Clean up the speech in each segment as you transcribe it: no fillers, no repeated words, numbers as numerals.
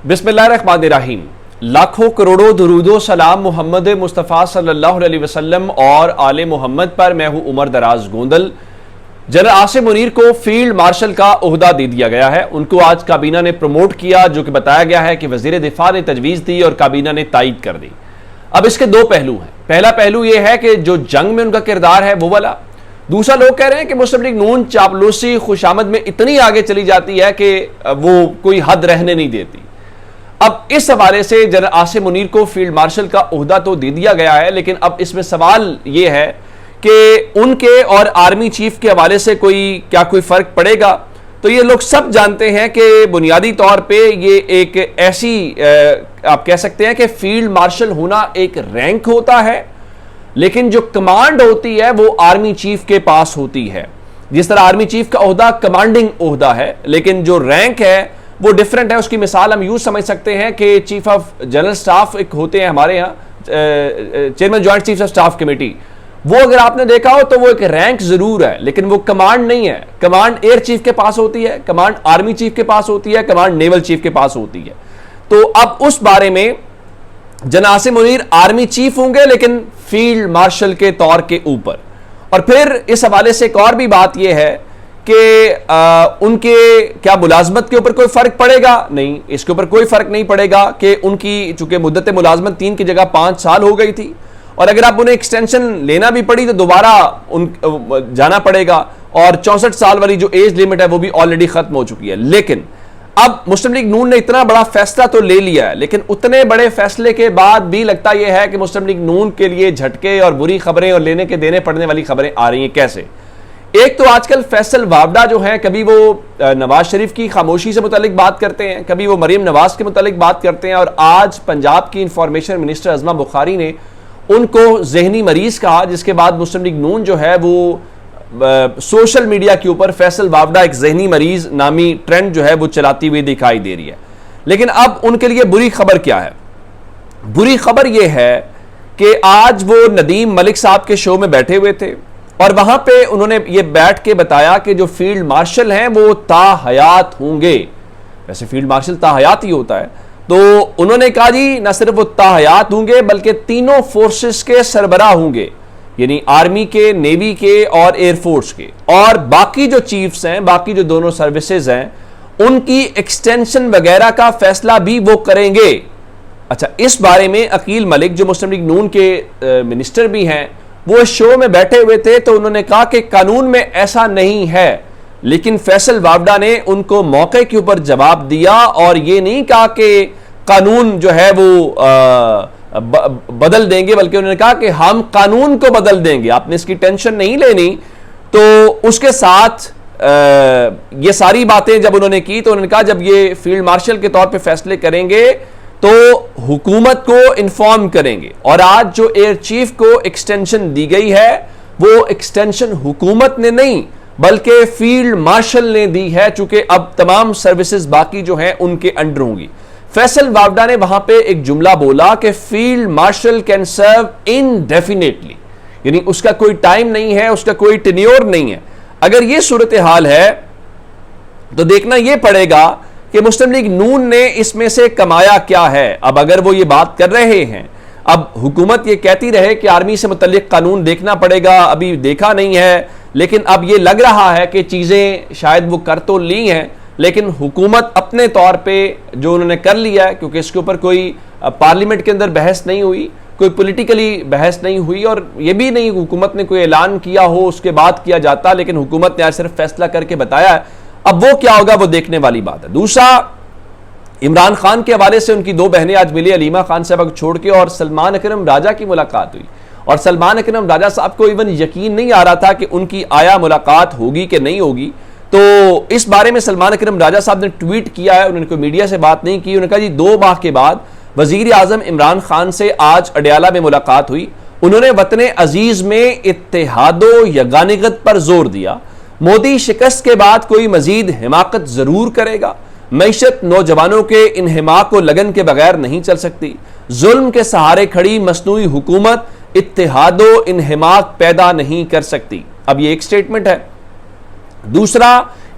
बिस्मिल्लाहिर्रहमानिर्रहीम। लाखों करोड़ों दुरूदो सलाम मोहम्मद मुस्तफ़ा सल्लल्लाहु अलैहि वसल्लम और आले मोहम्मद पर। मैं हूं उमर दराज गोंदल। जनरल आसिम मुनीर को फील्ड मार्शल का ओहदा दे दिया गया है। उनको आज काबीना ने प्रमोट किया, जो कि बताया गया है कि वजीर दिफा ने तजवीज़ दी और काबीना ने तायद कर दी। अब इसके दो पहलू हैं। पहला पहलू यह है कि जो जंग में उनका किरदार है वो वाला। दूसरा, लोग कह रहे हैं कि मुस्लिम लीग नून चापलूसी खुशामद में इतनी आगे चली जाती है कि वो कोई हद रहने नहीं देती। अब इस हवाले से जनरल आसिम मुनीर को फील्ड मार्शल का ओहदा तो दे दिया गया है, लेकिन अब इसमें सवाल यह है कि उनके और आर्मी चीफ के हवाले से कोई फर्क पड़ेगा। तो ये लोग सब जानते हैं कि बुनियादी तौर पे ये एक ऐसी आप कह सकते हैं कि फील्ड मार्शल होना एक रैंक होता है, लेकिन जो कमांड होती है वो आर्मी चीफ के पास होती है। जिस तरह आर्मी चीफ का ओहदा कमांडिंग ओहदा है, लेकिन जो रैंक है वो डिफरेंट है। उसकी मिसाल हम यूज समझ सकते हैं कि चीफ ऑफ जनरल स्टाफ एक होते हैं हमारे यहाँ, chairman joint chief of staff committee. वो अगर आपने देखा हो तो वो एक रैंक जरूर है, लेकिन वो कमांड नहीं है। कमांड एयर चीफ के पास होती है, कमांड आर्मी चीफ के पास होती है, कमांड नेवल चीफ के पास होती है। तो अब उस बारे में general Asim Munir army chief होंगे, लेकिन फील्ड मार्शल के तौर के ऊपर। और फिर इस हवाले से एक और भी बात यह है कि उनके क्या मुलाजमत के ऊपर कोई फर्क पड़ेगा? नहीं, इसके ऊपर कोई फर्क नहीं पड़ेगा कि उनकी चूंकि मुद्दत मुलाजमत 3 की जगह 5 साल हो गई थी, और अगर आप उन्हें एक्सटेंशन लेना भी पड़ी तो दोबारा जाना पड़ेगा, और 64 साल वाली जो एज लिमिट है वो भी ऑलरेडी खत्म हो चुकी है। लेकिन अब मुस्लिम लीग नून ने इतना बड़ा फैसला तो ले लिया है, लेकिन उतने बड़े फैसले के बाद भी लगता यह है कि मुस्लिम लीग नून के लिए झटके और बुरी खबरें और लेने के देने पड़ने वाली खबरें आ रही हैं। कैसे? एक तो आजकल फैसल वावडा जो है, कभी वो नवाज शरीफ की खामोशी से मुतालिक बात करते हैं, कभी वो मरीम नवाज के मुतालिक बात करते हैं, और आज पंजाब की इंफॉर्मेशन मिनिस्टर अज़मा बुखारी ने उनको जहनी मरीज कहा, जिसके बाद मुस्लिम लीग नून जो है वो सोशल मीडिया के ऊपर फैसल वावडा एक जहनी मरीज नामी ट्रेंड जो है वो चलाती हुई दिखाई दे रही है। लेकिन अब उनके लिए बुरी खबर क्या है? बुरी खबर यह है कि आज वो नदीम मलिक साहब के शो में बैठे हुए थे, और वहां पे उन्होंने ये बैठ के बताया कि जो फील्ड मार्शल हैं वो ताहयात होंगे। वैसे फील्ड मार्शल ताहयात ही होता है, तो उन्होंने कहा जी न सिर्फ वो ताहयात होंगे बल्कि तीनों फोर्सेस के सरबराह होंगे, यानी आर्मी के, नेवी के और एयरफोर्स के, और बाकी जो चीफ्स हैं, बाकी जो दोनों सर्विसेज हैं, उनकी एक्सटेंशन वगैरह का फैसला भी वो करेंगे। अच्छा, इस बारे में अकील मलिक जो मुस्लिम लीग नून के मिनिस्टर भी हैं, वो शो में बैठे हुए थे, तो उन्होंने कहा कि कानून में ऐसा नहीं है। लेकिन फैसल वावडा ने उनको मौके के ऊपर जवाब दिया और ये नहीं कहा कि कानून जो है वो बदल देंगे, बल्कि उन्होंने कहा कि हम कानून को बदल देंगे, आपने इसकी टेंशन नहीं लेनी। तो उसके साथ ये सारी बातें जब उन्होंने की, तो उन्होंने कहा जब ये फील्ड मार्शल के तौर पे फैसले करेंगे तो हुकूमत को इन्फॉर्म करेंगे। और आज जो एयर चीफ को एक्सटेंशन दी गई है वो एक्सटेंशन हुकूमत ने नहीं बल्कि फील्ड मार्शल ने दी है, चूंकि अब तमाम सर्विसेज बाकी जो हैं उनके अंडर होंगी। फैसल वावडा ने वहां पे एक जुमला बोला कि field marshal can serve indefinitely, यानी उसका कोई टाइम नहीं है, उसका कोई टेन्योर नहीं है। अगर ये सूरत हाल है तो देखना यह पड़ेगा कि मुस्लिम लीग नून ने इसमें से कमाया क्या है। अब अगर वो ये बात कर रहे हैं, अब हुकूमत ये कहती रहे कि आर्मी से मुतल्लिक कानून देखना पड़ेगा, अभी देखा नहीं है, लेकिन अब ये लग रहा है कि चीजें शायद वो कर तो ली हैं, लेकिन हुकूमत अपने तौर पे जो उन्होंने कर लिया है, क्योंकि इसके ऊपर कोई पार्लियामेंट के अंदर बहस नहीं हुई, कोई पॉलिटिकली बहस नहीं हुई, और ये भी नहीं हुकूमत ने कोई ऐलान किया हो उसके बाद किया जाता, लेकिन हुकूमत ने आज सिर्फ फैसला करके बताया है। अब वो क्या होगा वो देखने वाली बात है। दूसरा, इमरान खान के हवाले से उनकी 2 बहनें आज मिली, अलीमा खान साहब को छोड़ के, और सलमान अकरम राजा की मुलाकात हुई, और सलमान अकरम राजा साहब को इवन यकीन नहीं आ रहा था कि उनकी आया मुलाकात होगी कि नहीं होगी। तो इस बारे में सलमान अकरम राजा साहब ने ट्वीट किया है, उन्होंने कोई मीडिया से बात नहीं की। उन्होंने कहा जी 2 माह के बाद वजीर आजम इमरान खान से आज अडयाला में मुलाकात हुई, उन्होंने वतन अजीज में इत्तेहादो यगानिगत पर जोर दिया। मोदी शिकस्त के बाद कोई मजीद हिमाकत जरूर करेगा, मैशत नौजवानों के इन्हिमाक व लगन के बगैर नहीं चल सकती, जुल्म के सहारे खड़ी मसनूई हुकूमत इत्तेहादो इन्हिमाक पैदा नहीं कर सकती। अब ये एक स्टेटमेंट है। दूसरा,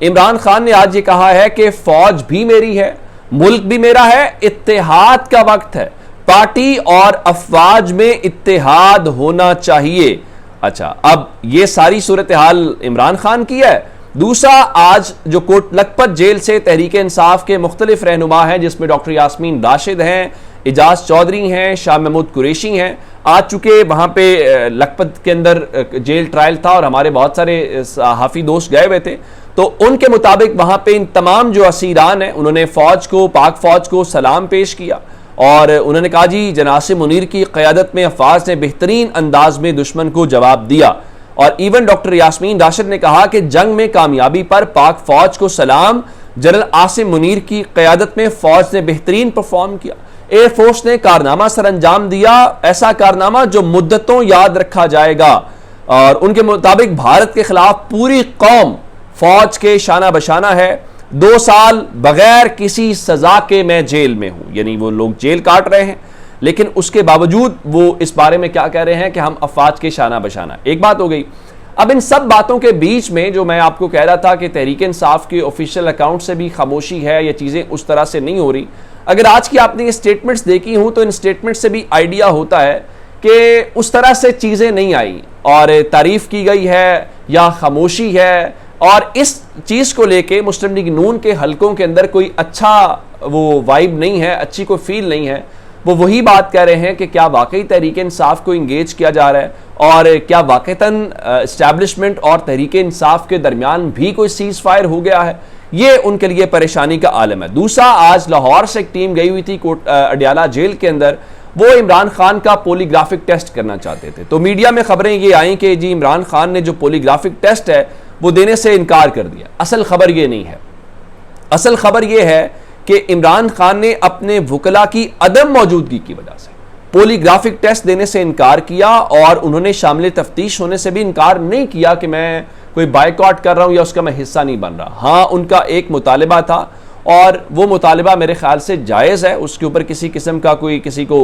इमरान खान ने आज ये कहा है कि फौज भी मेरी है, मुल्क भी मेरा है, इत्तेहाद का वक्त है, पार्टी और अफवाज में इत्तेहाद होना चाहिए। अच्छा, अब ये सारी सूरत हाल इमरान खान की है। दूसरा, आज जो कोट लखपत जेल से तहरीक इंसाफ के मुख्तलिफ रहनुमा हैं, जिसमें डॉक्टर यास्मीन राशिद हैं, इजाज चौधरी हैं, शाह महमूद कुरैशी हैं, आ चुके वहाँ पे लखपत के अंदर जेल ट्रायल था और हमारे बहुत सारे सहाफ़ी दोस्त गए हुए थे। तो उनके मुताबिक वहाँ पे इन तमाम जो असीरान हैं उन्होंने फ़ौज को, पाक फ़ौज को सलाम पेश किया और उन्होंने कहा जी जनासे मुनीर की क़यादत में अफ़वाज ने बेहतरीन अंदाज में दुश्मन को जवाब दिया। और इवन डॉक्टर यास्मीन राशिद ने कहा कि जंग में कामयाबी पर पाक फ़ौज को सलाम, जनरल आसिम मुनीर की क़यादत में फ़ौज ने बेहतरीन परफॉर्म किया, एयरफोर्स ने कारनामा सर अंजाम दिया, ऐसा कारनामा जो मुद्दतों याद रखा जाएगा। और उनके मुताबिक भारत के खिलाफ पूरी कौम फौज के शाना बशाना है। 2 साल बगैर किसी सजा के मैं जेल में हूं, यानी वो लोग जेल काट रहे हैं, लेकिन उसके बावजूद वो इस बारे में क्या कह रहे हैं कि हम अफवाज के शाना बशाना। एक बात हो गई। अब इन सब बातों के बीच में जो मैं आपको कह रहा था कि तहरीक इंसाफ के ऑफिशियल अकाउंट से भी खामोशी है, ये चीज़ें उस तरह से नहीं हो रही। अगर आज की आपने ये स्टेटमेंट्स देखी हूं तो इन स्टेटमेंट से भी आइडिया होता है कि उस तरह से चीज़ें नहीं आई और तारीफ की गई है या खामोशी है। और इस चीज़ को लेके मुस्लिम लीग नून के हलकों के अंदर कोई अच्छा वो वाइब नहीं है, अच्छी कोई फील नहीं है। वो वही बात कह रहे हैं कि क्या वाकई तहरीक इंसाफ को इंगेज किया जा रहा है और क्या वाकईतन इस्टेब्लिशमेंट और तहरीक इंसाफ के दरमियान भी कोई सीज फायर हो गया है। ये उनके लिए परेशानी का आलम है। दूसरा, आज लाहौर से एक टीम गई हुई थी अडियाला जेल के अंदर, वो इमरान खान का पोलीग्राफिक टेस्ट करना चाहते थे। तो मीडिया में खबरें ये आई कि जी इमरान खान ने जो पोलीग्राफिक टेस्ट है वो देने से इनकार कर दिया। असल खबर ये नहीं है। असल खबर ये है कि इमरान खान ने अपने वकला की अदम मौजूदगी की वजह से पोलीग्राफिक टेस्ट देने से इनकार किया और उन्होंने शामिल तफ्तीश होने से भी इनकार नहीं किया कि मैं कोई बायकॉट कर रहा हूं या उसका मैं हिस्सा नहीं बन रहा। हाँ, उनका एक मुतालिबा था और वो मुतालिबा मेरे ख्याल से जायज़ है, उसके ऊपर किसी किस्म का कोई किसी को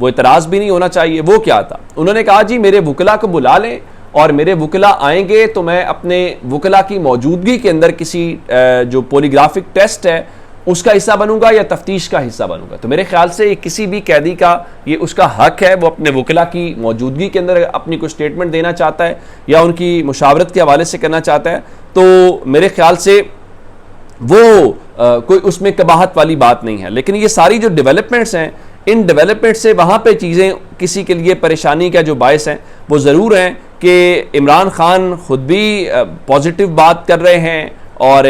वो इतराज़ भी नहीं होना चाहिए। वो क्या था, उन्होंने कहा जी मेरे वकला को बुला लें और मेरे वकला आएंगे तो मैं अपने वकला की मौजूदगी के अंदर किसी जो पोलीग्राफिक टेस्ट है उसका हिस्सा बनूंगा या तफ्तीश का हिस्सा बनूंगा। तो मेरे ख्याल से किसी भी कैदी का ये उसका हक है, वो अपने वकला की मौजूदगी के अंदर अपनी कोई स्टेटमेंट देना चाहता है या उनकी मुशावरत के हवाले से करना चाहता है, तो मेरे ख्याल से वो कोई उसमें कबाहत वाली बात नहीं है। लेकिन ये सारी जो डेवलपमेंट्स हैं, इन डेवलपमेंट से वहाँ पे चीज़ें किसी के लिए परेशानी का जो बायस हैं वो ज़रूर हैं कि इमरान खान खुद भी पॉजिटिव बात कर रहे हैं और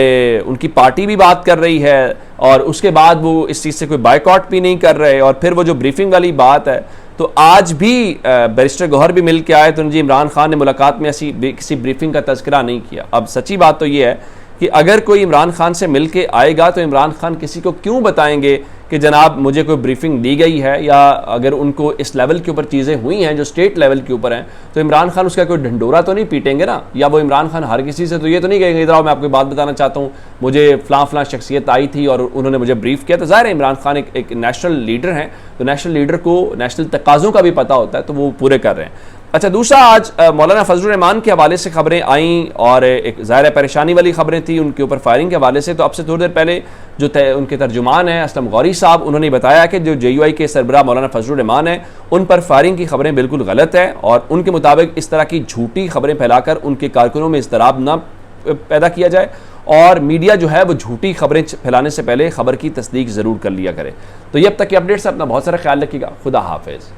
उनकी पार्टी भी बात कर रही है और उसके बाद वो इस चीज़ से कोई बायकॉट भी नहीं कर रहे। और फिर वो जो ब्रीफिंग वाली बात है, तो आज भी बैरिस्टर गौहर भी मिल के आए तो जी इमरान खान ने मुलाकात में ऐसी किसी ब्रीफिंग का तज़किरा नहीं किया। अब सच्ची बात तो ये है कि अगर कोई इमरान खान से मिल के आएगा तो इमरान खान किसी को क्यों बताएंगे कि जनाब मुझे कोई ब्रीफिंग दी गई है, या अगर उनको इस लेवल के ऊपर चीज़ें हुई हैं जो स्टेट लेवल के ऊपर हैं तो इमरान खान उसका कोई ढंडोरा तो नहीं पीटेंगे ना, या वो इमरान खान हर किसी से तो ये तो नहीं कहेंगे इधर आओ मैं आपको बात बताना चाहता हूँ, मुझे फ़लाँ शख्सियत आई थी और उन्होंने मुझे ब्रीफ किया। तो ज़ाहिर है इमरान खान एक नेशनल लीडर हैं, तो नेशनल लीडर को नेशनल तकाज़ों का भी पता होता है, तो वो पूरे कर रहे हैं। अच्छा, दूसरा, आज मौलाना फजलुर रहमान के हवाले से खबरें आईं और एक ज़ाहिर परेशानी वाली खबरें थी उनके ऊपर फायरिंग के हवाले से। तो अब से थोड़ी देर पहले जो उनके तर्जुमान हैं असलम गौरी साहब, उन्होंने बताया कि जो JUI के सरबराह मौलाना फजलुर रहमान हैं उन पर फायरिंग की खबरें बिल्कुल गलत है और उनके मुताबिक इस तरह की झूठी खबरें फैलाकर उनके कारकुनों में इज़्तिराब न पैदा किया जाए और मीडिया जो है वो झूठी खबरें फैलाने से पहले खबर की तस्दीक ज़रूर कर लिया करे। तो ये अब तक के अपडेट्स, अपना बहुत सारा ख्याल रखिएगा। खुदा हाफिज़।